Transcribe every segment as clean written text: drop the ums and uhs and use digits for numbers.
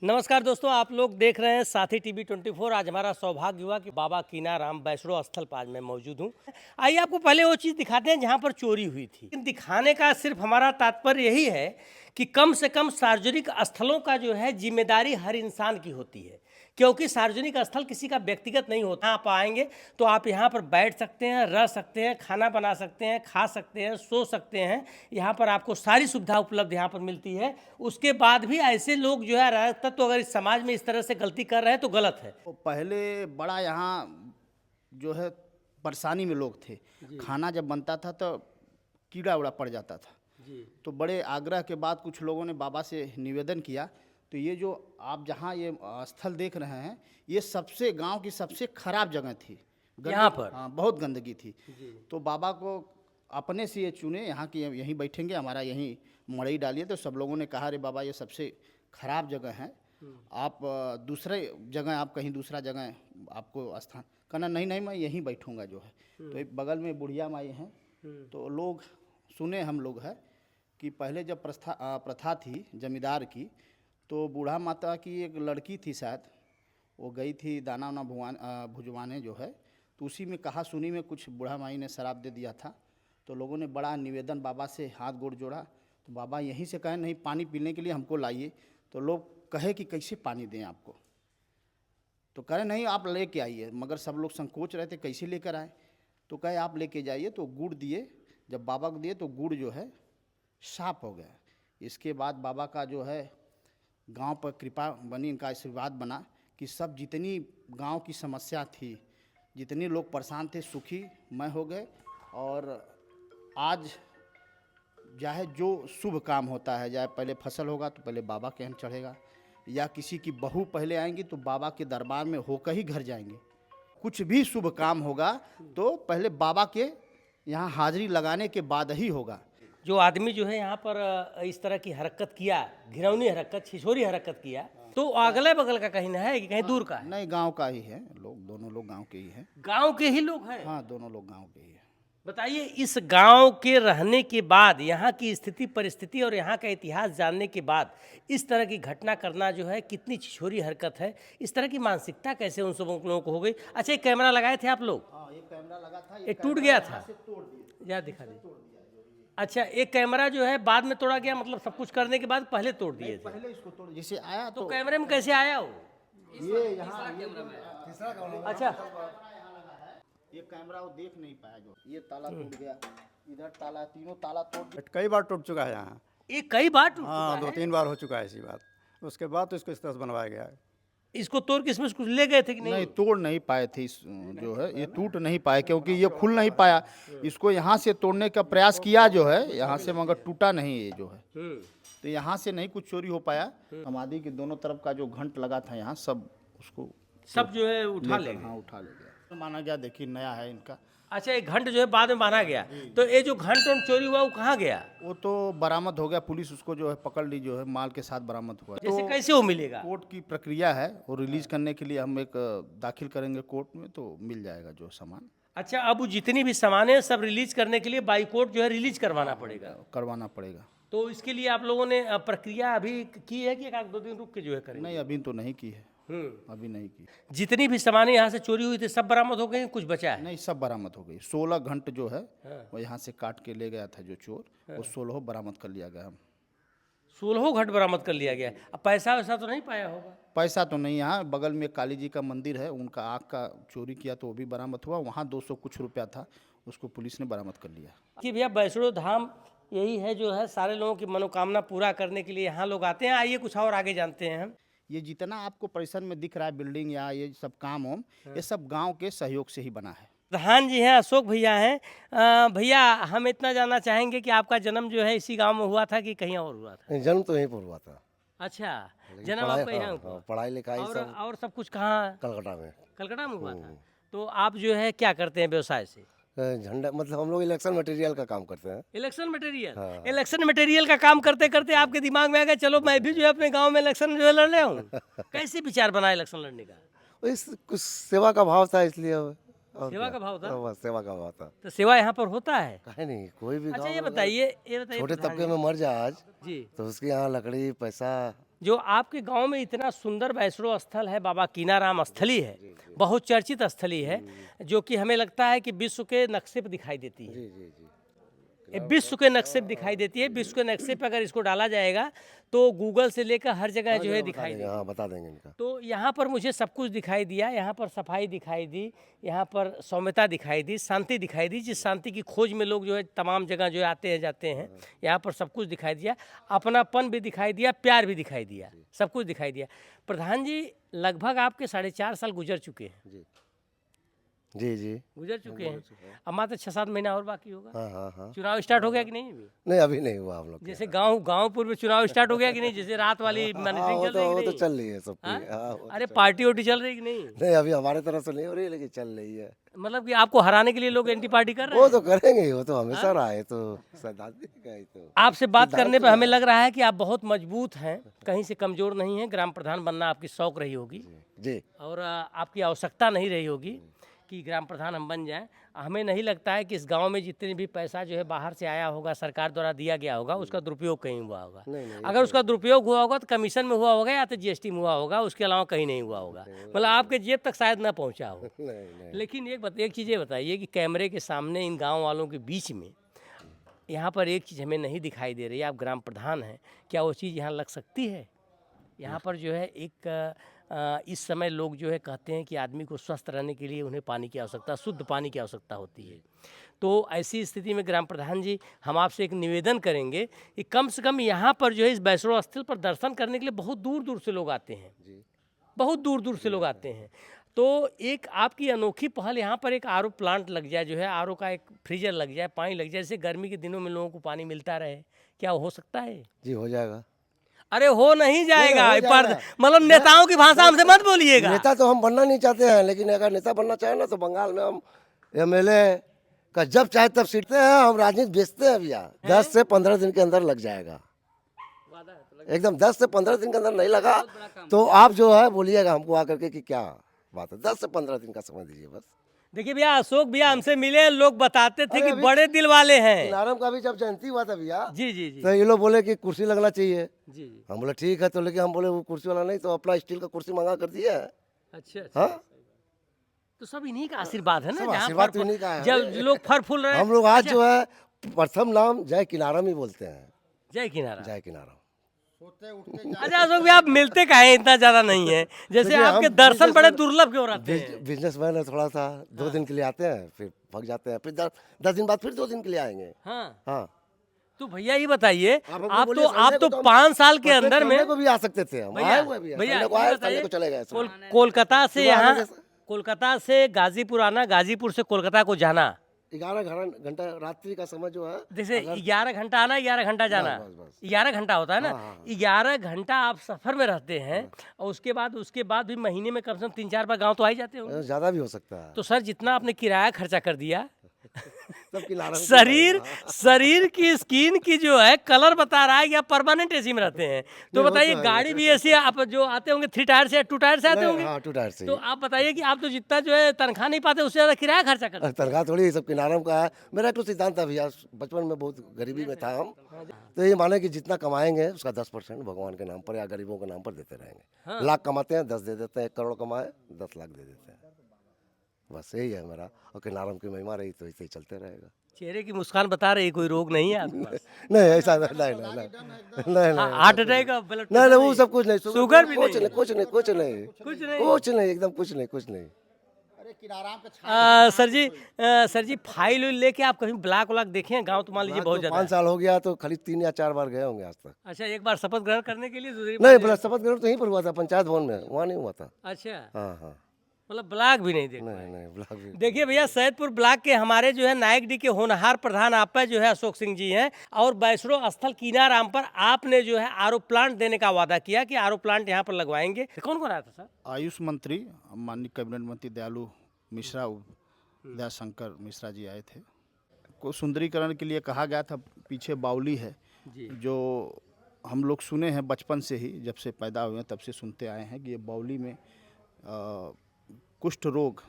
नमस्कार दोस्तों, आप लोग देख रहे हैं साथी टीवी 24। आज हमारा सौभाग्य हुआ कि बाबा कीनाराम वैष्णो स्थल पर आज मैं मौजूद हूँ। आइए आपको पहले वो चीज़ दिखाते हैं जहाँ पर चोरी हुई थी। लेकिन दिखाने का सिर्फ हमारा तात्पर्य यही है कि कम से कम सार्वजनिक स्थलों का जो है जिम्मेदारी हर इंसान की होती है, क्योंकि सार्वजनिक स्थल किसी का व्यक्तिगत नहीं होता। आप आएंगे तो आप यहाँ पर बैठ सकते हैं, रह सकते हैं, खाना बना सकते हैं, खा सकते हैं, सो सकते हैं। यहाँ पर आपको सारी सुविधा उपलब्ध यहाँ पर मिलती है। उसके बाद भी ऐसे लोग जो है अराजक तत्व अगर इस समाज में इस तरह से गलती कर रहे हैं तो गलत है। तो पहले बड़ा यहाँ जो है परेशानी में लोग थे। खाना जब बनता था तो कीड़ा उड़ा पड़ जाता था जी तो बड़े आग्रह के बाद कुछ लोगों ने बाबा से निवेदन किया। तो ये जो आप जहाँ ये स्थल देख रहे हैं, ये सबसे गांव की सबसे खराब जगह थी। यहाँ पर? हाँ, बहुत गंदगी थी। जी। तो बाबा को अपने से ये चुने यहाँ की, यहीं बैठेंगे, हमारा यहीं मड़ई डालिए। तो सब लोगों ने कहा, अरे बाबा ये सबसे खराब जगह है, आप दूसरे जगह, आप कहीं दूसरा जगह आपको स्थान कहना। नहीं नहीं, मैं यहीं बैठूंगा जो है। तो एक बगल में बुढ़िया माई हैं। तो लोग सुने हम लोग है कि पहले जब प्रथा थी जमींदार की, तो बूढ़ा माता की एक लड़की थी शायद, वो गई थी दाना वाना भुजवाने जो है। तो उसी में कहा सुनी में कुछ बूढ़ा माई ने शराब दे दिया था। तो लोगों ने बड़ा निवेदन बाबा से हाथ गोड़ जोड़ा। तो बाबा यहीं से कहे, नहीं पानी पीने के लिए हमको लाइए। तो लोग कहे कि कैसे पानी दें आपको। तो कहे नहीं आप लेके आइए, मगर सब लोग संकोच रहे थे कैसे लेकर आए। तो कहे आप लेके जाइए। तो गुड़ दिए, जब बाबा को दिए तो गुड़ जो है साफ हो गया। इसके बाद बाबा का जो है गांव पर कृपा बनी, इनका आशीर्वाद बना कि सब जितनी गांव की समस्या थी, जितने लोग परेशान थे, सुखी मैं हो गए। और आज चाहे जो शुभ काम होता है, चाहे पहले फसल होगा तो पहले बाबा के यहाँ चढ़ेगा, या किसी की बहू पहले आएंगी तो बाबा के दरबार में होकर ही घर जाएंगे। कुछ भी शुभ काम होगा तो पहले बाबा के यहाँ हाजिरी लगाने के बाद ही होगा। जो आदमी जो है यहाँ पर इस तरह की हरकत किया, घिनौनी हरकत, छिछोरी हरकत किया, तो अगले बगल का कहीं ना है कि कहीं दूर का है? नहीं, गांव का ही है। लोग दोनों लोग गांव के ही हैं। गांव के ही लोग हैं? हाँ, दोनों लोग गांव के ही हैं। बताइए, इस गांव के रहने के बाद, यहाँ की स्थिति परिस्थिति और यहाँ का इतिहास जानने के बाद इस तरह की घटना करना जो है कितनी छिछोरी हरकत है। इस तरह की मानसिकता कैसे उन सब लोगों को हो गई? अच्छा, एक कैमरा लगाए थे आप लोग? हाँ, ये कैमरा लगा था, ये टूट गया था? तोड़ दिए। या दिखा दीजिए। अच्छा, एक कैमरा जो है बाद में तोड़ा गया, मतलब सब कुछ करने के बाद पहले तोड़ दिए थे? पहले इसको तोड़, जैसे आया तो कैमरे में कैसे आया वो? ये यहाँ अच्छा, ये कैमरा वो देख नहीं पाया। जो ये ताला टूट गया, इधर ताला, तीनों ताला तोड़। कई बार टूट चुका है यहाँ। ये कई बार टूट हाँ, चुका है? 2-3 बार हो चुका है ऐसी बात। उसके बाद तो इसको इस तरह से बनवाया गया है। इसको तोड़ के इसमें कुछ ले गए थे कि नहीं, नहीं? तोड़ नहीं पाए थे। जो है ये टूट नहीं पाए क्योंकि ये खुल नहीं पाया। इसको यहाँ से तोड़ने का प्रयास किया जो है यहाँ से, मगर टूटा नहीं ये जो है। तो यहाँ से नहीं कुछ चोरी हो पाया। समाधि के दोनों तरफ का जो घंट लगा था यहाँ, सब उसको सब जो है उठा ले लेकर, गए? हाँ, उठा ले गया। तो माना गया, देखिए नया है इनका। अच्छा, एक घंट जो है बाद में बांधा गया, तो ये जो घंट और चोरी हुआ वो कहाँ गया? वो तो बरामद हो गया, पुलिस उसको जो है पकड़ ली, जो है माल के साथ बरामद हुआ। जैसे तो कैसे वो मिलेगा? कोर्ट की प्रक्रिया है, वो रिलीज करने के लिए हम एक दाखिल करेंगे कोर्ट में, तो मिल जाएगा जो सामान। अच्छा, अब वो जितनी भी सामान है सब रिलीज करने के लिए बाई कोर्ट जो है रिलीज करवाना पड़ेगा? करवाना पड़ेगा। तो इसके लिए आप लोगों ने प्रक्रिया अभी की है कि 1-2 दिन रुक के जो है करेंगे? नहीं, अभी तो नहीं की है। अभी नहीं की। जितनी भी सामानें यहाँ से चोरी हुई थी सब बरामद हो गई, कुछ बचा है? नहीं, सब बरामद हो गई। 16 घंट जो है वो यहाँ से काट के ले गया था जो चोर, वो 16 बरामद कर लिया गया। हम 16 घंट बरामद कर लिया गया। अब पैसा वैसा तो नहीं पाया होगा? पैसा तो नहीं, यहाँ बगल में काली जी का मंदिर है, उनका आँख का चोरी किया तो वो भी बरामद हुआ। वहाँ 200 कुछ रुपया था, उसको पुलिस ने बरामद कर लिया। कि भैया वैष्णो धाम यही है जो है सारे लोगों की मनोकामना पूरा करने के लिए यहाँ लोग आते हैं। आइए कुछ और आगे जानते हैं हम। ये जितना आपको परिसर में दिख रहा है बिल्डिंग या ये सब काम वाम, ये सब गांव के सहयोग से ही बना है। प्रधान जी हैं, अशोक भैया हैं। भैया, हम इतना जानना चाहेंगे कि आपका जन्म जो है इसी गांव में हुआ था कि कहीं और हुआ था? जन्म तो यहीं पर हुआ था। अच्छा, लेकिन जन्म पढ़ाई- आपका यहाँ हाँ, हुआ? हाँ, पढ़ाई लिखाई सब और सब कुछ कहाँ? कलकत्ता में। कलकत्ता में हुआ था। तो आप जो है क्या करते हैं व्यवसाय से? झंडा, मतलब हम लोग इलेक्शन मटेरियल का काम करते हैं। Election material? हाँ। इलेक्शन मटेरियल का काम करते करते आपके दिमाग में आ गया चलो मैं भी जो है अपने गांव में इलेक्शन जो है लड़ रहा हूँ? कैसे विचार बना इलेक्शन लड़ने का? इस कुछ सेवा का भाव था इसलिए। और सेवा क्या? का भाव था? हाँ, बस सेवा का भाव था। तो सेवा यहाँ पर होता है? कहीं नहीं, कोई भी अच्छा, गाँव ये में बताइए छोटे प्रधान तबके में मर जाए आज, जी, तो उसके यहाँ लकड़ी पैसा जो आपके गांव में इतना सुंदर वैष्णो स्थल है, बाबा कीनाराम स्थली है, बहुत चर्चित स्थली है, जो कि हमें लगता है कि विश्व के नक्शे पर दिखाई देती है। जी जी जी ये विश्व के नक्शे पे दिखाई देती है। विश्व के नक्शे पे अगर इसको डाला जाएगा तो गूगल से लेकर हर जगह जो है दिखाई देंगे, देगी। हाँ बता देंगे इनका। तो यहाँ पर मुझे सब कुछ दिखाई दिया, यहाँ पर सफाई दिखाई दी, यहाँ पर सौम्यता दिखाई दी, शांति दिखाई दी, जिस शांति की खोज में लोग जो है तमाम जगह जो है आते हैं जाते हैं। यहाँ पर सब कुछ दिखाई दिया, अपनापन भी दिखाई दिया, प्यार भी दिखाई दिया, सब कुछ दिखाई दिया। प्रधान जी, लगभग आपके 4.5 साल गुजर चुके हैं। जी जी जी गुजर चुके हैं, अब मात्र 6-7 महीना और बाकी होगा। हाँ हाँ हाँ। चुनाव स्टार्ट हो गया कि नहीं अभी? नहीं अभी नहीं हुआ हम लोग के जैसे गांवपुर में चुनाव स्टार्ट हो गया कि नहीं? जैसे रात वाली यहाँ। मॉनिटरिंग वो चल रही है तो कि नहीं? चल रही है सबकी। हाँ? हाँ, वो तो अरे चल- पार्टी वोटी चल रही है कि नहीं? नहीं अभी हमारे तरफ से नहीं हो रही है, लेकिन चल रही है। मतलब कि आपको हराने के लिए लोग एंटी पार्टी कर रहे वो हैं? तो करेंगे ही, वो तो हमेशा रहा है, तो सैद्धांतिक है ये तो। आपसे बात करने पे हमें लग रहा है कि आप बहुत मजबूत हैं, कहीं से कमजोर नहीं हैं। ग्राम प्रधान बनना आपकी शौक रही होगी जी और आपकी आवश्यकता नहीं रही होगी कि ग्राम प्रधान हम बन जाएं। हमें नहीं लगता है कि इस गांव में जितने भी पैसा जो है बाहर से आया होगा, सरकार द्वारा दिया गया होगा, उसका दुरुपयोग कहीं हुआ होगा। नहीं, अगर उसका दुरुपयोग हुआ होगा तो कमीशन में हुआ होगा या तो जीएसटी में हुआ होगा, उसके अलावा कहीं नहीं हुआ होगा। मतलब आपके जेब तक शायद ना पहुंचा हो। नहीं नहीं लेकिन एक चीज़ ये बताइए कि कैमरे के सामने इन गांव वालों के बीच में यहाँ पर एक चीज़ हमें नहीं दिखाई दे रही है। आप ग्राम प्रधान हैं, क्या वो चीज़ यहाँ लग सकती है? यहाँ पर जो है इस समय लोग जो है कहते हैं कि आदमी को स्वस्थ रहने के लिए उन्हें पानी की आवश्यकता, शुद्ध पानी की आवश्यकता होती है। तो ऐसी स्थिति में ग्राम प्रधान जी, हम आपसे एक निवेदन करेंगे कि कम से कम यहाँ पर जो है इस वैष्णो स्थल पर दर्शन करने के लिए बहुत दूर दूर से लोग आते हैं, बहुत दूर दूर से लोग आते हैं। तो एक आपकी अनोखी पहल, यहाँ पर एक आरओ प्लांट लग जाए, जो है आरओ का एक फ्रीजर लग जाए, पानी लग जाए, जैसे गर्मी के दिनों में लोगों को पानी मिलता रहे, क्या हो सकता है? जी हो जाएगा। अरे हो नहीं जाएगा, हो जाएगा। मतलब नेताओं की भाषा हमसे मत बोलिएगा। नेता तो हम बनना नहीं चाहते हैं, लेकिन अगर नेता बनना चाहे ना तो बंगाल में हम एमएलए का जब चाहे तब सीटते हैं, हम राजनीति बेचते हैं भैया। 10 से 15 दिन के अंदर लग जाएगा, एकदम 10 से 15 दिन के अंदर नहीं लगा तो आप जो है बोलिएगा हमको आकर के कि क्या बात है। 10 से 15 दिन का समय दीजिए बस। देखिए भैया, अशोक भैया हमसे मिले, लोग बताते थे कि बड़े दिल वाले हैं। नारम का भी जब जयंती हुआ था भैया, जी जी जी तो ये लोग बोले कि कुर्सी लगना चाहिए। जी जी। हम बोले ठीक है, तो लेकिन हम बोले वो कुर्सी वाला नहीं, तो अपना स्टील का कुर्सी मंगा कर दिया है। अच्छा अच्छा। हाँ तो सब इन्हीं का आशीर्वाद है ना, सब जहाँ आशीर्वाद फल- तो इन्हीं का है। जब लोग फल फूल रहे। हम लोग आज जो है प्रथम नाम जय किनारम ही बोलते हैं। जय किनारा। जय किनारम। अच्छा अशोक भैया, आप मिलते काहे इतना ज्यादा नहीं है? जैसे देखिए, आपके हम दर्शन बड़े businessman- दुर्लभ क्यों रहते हैं? बिजनेसमैन है, थोड़ा सा 2 दिन के लिए आते हैं, फिर भाग जाते हैं, फिर 10 दिन बाद फिर 2 दिन के लिए आएंगे। हाँ, हाँ तो भैया ये बताइए, हमको आप बोलिए, तो संडे को तो हम 5 साल के प्रत्येक अंदर में संडे को भी आ सकते थे हम, आए हुए भी हैं। भैया संडे को ये आए, बताइए, संडे को चले गए। कोलकाता से सुबह आने यहाँ, के- कोलकाता से गाजीपुर आना, गाजीपुर से कोलकाता को जाना, 11 घंटा रात्रि का समय जो है, जैसे 11 घंटा आना, 11 घंटा जाना, बस। 11 घंटा होता है ना। हाँ। 11 घंटा आप सफर में रहते हैं और उसके बाद भी महीने में कम से कम 3-4 बार गांव तो आ ही जाते होंगे। ज्यादा भी हो सकता है। तो सर, जितना आपने किराया खर्चा कर दिया, सब किनारम के शरीर की स्किन की जो है कलर बता रहा है कि आप परमानेंट एसी में रहते हैं। तो वो बताइए, तो है। गाड़ी भी ऐसी, आप जो आते होंगे 3 टायर से या 2 टायर से आते होंगे, हाँ 2 टायर से। तो आप बताइए कि आप तो जितना जो है तनख्वाह नहीं पाते, उससे ज्यादा किराया खर्चा करते हैं। तनख्वाह थोड़ी, सब किनारम का है। मेरा एक तो सिद्धांत था भैया, बचपन में बहुत गरीबी में था हम, तो ये माने कि जितना कमाएंगे उसका 10% भगवान के नाम पर या गरीबों के नाम पर देते रहेंगे। लाख कमाते हैं 10 दे देते हैं, 1 करोड़ कमाए 10 लाख दे देते हैं। बस यही है मेरा, और किनारम की महिमा रही तो ऐसे ही चलते रहेगा। चेहरे की मुस्कान बता रही, कोई रोग नहीं है आपके पास? नहीं ऐसा नहीं हार्ट अटैक, ब्लड नहीं नहीं, वो सब कुछ नहीं, शुगर भी कुछ नहीं? नहीं, कुछ नहीं, कुछ नहीं, कुछ नहीं। कुछ नहीं, एकदम कुछ नहीं, कुछ नहीं। सर जी फाइल उइल लेके आप कहीं ब्लॉक व्लॉक देखे हैं? गाँव तो मान लीजिए बहुत ज्यादा 5 है। साल हो गया, तो खाली 3 या 4 बार गए होंगे आज तक। अच्छा, एक बार शपथ ग्रहण करने के लिए दूसरी नहीं, बार- बस शपथ ग्रहण तो यहीं पर हुआ था, पंचायत भवन में, वहाँ नहीं हुआ था। अच्छा, हाँ हाँ, मतलब ब्लॉक भी नहीं देखा। नहीं नहीं, ब्लॉक भी। देखिए भैया, सैदपुर ब्लॉक के हमारे जो है नायक डी के होनहार प्रधान आप जो है अशोक सिंह जी हैं, और वैष्णो स्थल कीनाराम पर आपने जो है आरओ प्लांट देने का वादा किया कि आरओ प्लांट यहाँ पर लगवाएंगे। कौन कौन आया था सर? आयुष मंत्री माननीय कैबिनेट मंत्री दयालु मिश्रा, दयाशंकर मिश्रा जी आए थे। को सुंदरीकरण के लिए कहा गया था। पीछे बावली है, जो हम लोग सुने हैं बचपन से ही, जब से पैदा हुए हैं तब से सुनते आए हैं कि ये बावली में कुष्ठ रोग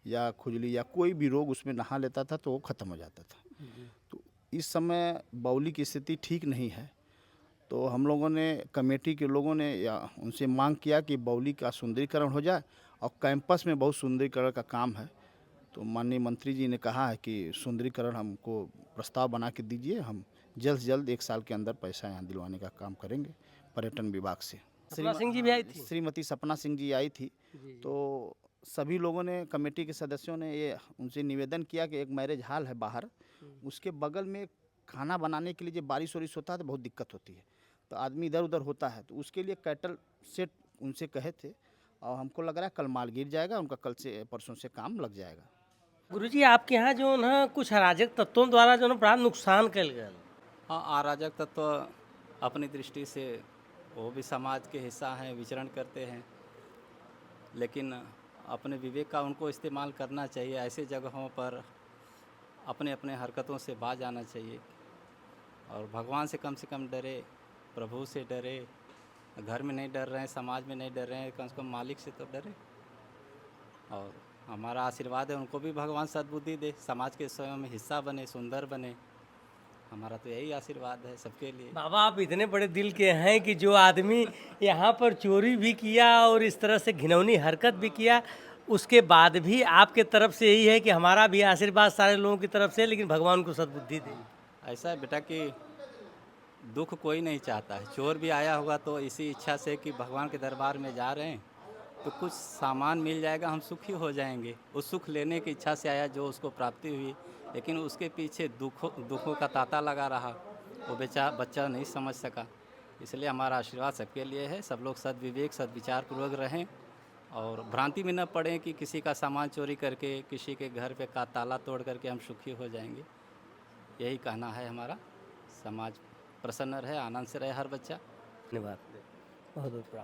या खुजली या कोई भी रोग उसमें नहा लेता था तो वो ख़त्म हो जाता था। तो इस समय बावली की स्थिति ठीक नहीं है तो हम लोगों ने कमेटी के लोगों ने या उनसे मांग किया कि बावली का सुंदरीकरण हो जाए और कैंपस में बहुत सुंदरीकरण का काम है। तो माननीय मंत्री जी ने कहा है कि सुंदरीकरण हमको प्रस्ताव बना के दीजिए, हम जल्द से जल्द 1 साल के अंदर पैसा यहाँ दिलवाने का काम करेंगे पर्यटन विभाग से। सपना सिंह जी भी आई थी? श्रीमती सपना सिंह जी आई थी। तो सभी लोगों ने, कमेटी के सदस्यों ने ये उनसे निवेदन किया कि एक मैरिज हॉल है बाहर, उसके बगल में खाना बनाने के लिए जब बारिश वारिश होता है तो बहुत दिक्कत होती है, तो आदमी इधर उधर होता है, तो उसके लिए कैटल सेट उनसे कहे थे और हमको लग रहा है कल माल गिर जाएगा, उनका कल से परसों से काम लग जाएगा। गुरुजी आपके यहाँ जो ना कुछ अराजक तत्वों द्वारा जो ना बड़ा नुकसान कल गया। हाँ, अराजक तत्व अपनी दृष्टि से वो भी समाज के हिस्सा हैं, विचरण करते हैं, लेकिन अपने विवेक का उनको इस्तेमाल करना चाहिए। ऐसे जगहों पर अपने अपने हरकतों से बाज आना चाहिए और भगवान से कम डरे, प्रभु से डरे। घर में नहीं डर रहे हैं, समाज में नहीं डर रहे हैं, कम से कम मालिक से तो डरे। और हमारा आशीर्वाद है उनको भी भगवान सद्बुद्धि दे, समाज के स्वयं में हिस्सा बने, सुंदर बने। हमारा तो यही आशीर्वाद है सबके लिए। बाबा आप इतने बड़े दिल के हैं कि जो आदमी यहाँ पर चोरी भी किया और इस तरह से घिनौनी हरकत भी किया, उसके बाद भी आपके तरफ से यही है कि हमारा भी आशीर्वाद सारे लोगों की तरफ से, लेकिन भगवान को सद्बुद्धि दे। ऐसा है बेटा कि दुख कोई नहीं चाहता है। चोर भी आया होगा तो इसी इच्छा से कि भगवान के दरबार में जा रहे हैं तो कुछ सामान मिल जाएगा, हम सुखी हो जाएंगे। उस सुख लेने की इच्छा से आया जो उसको प्राप्ति हुई, लेकिन उसके पीछे दुखों का तांता लगा रहा, वो बच्चा नहीं समझ सका। इसलिए हमारा आशीर्वाद सबके लिए है। सब लोग सद्विवेक सद्विचार पूर्वक रहें और भ्रांति में न पड़ें कि किसी का सामान चोरी करके, किसी के घर पे का ताला तोड़ करके हम सुखी हो जाएंगे। यही कहना है हमारा। समाज प्रसन्न रहे, आनंद से रहे हर बच्चा। धन्यवाद, बहुत बहुत प्रणाम।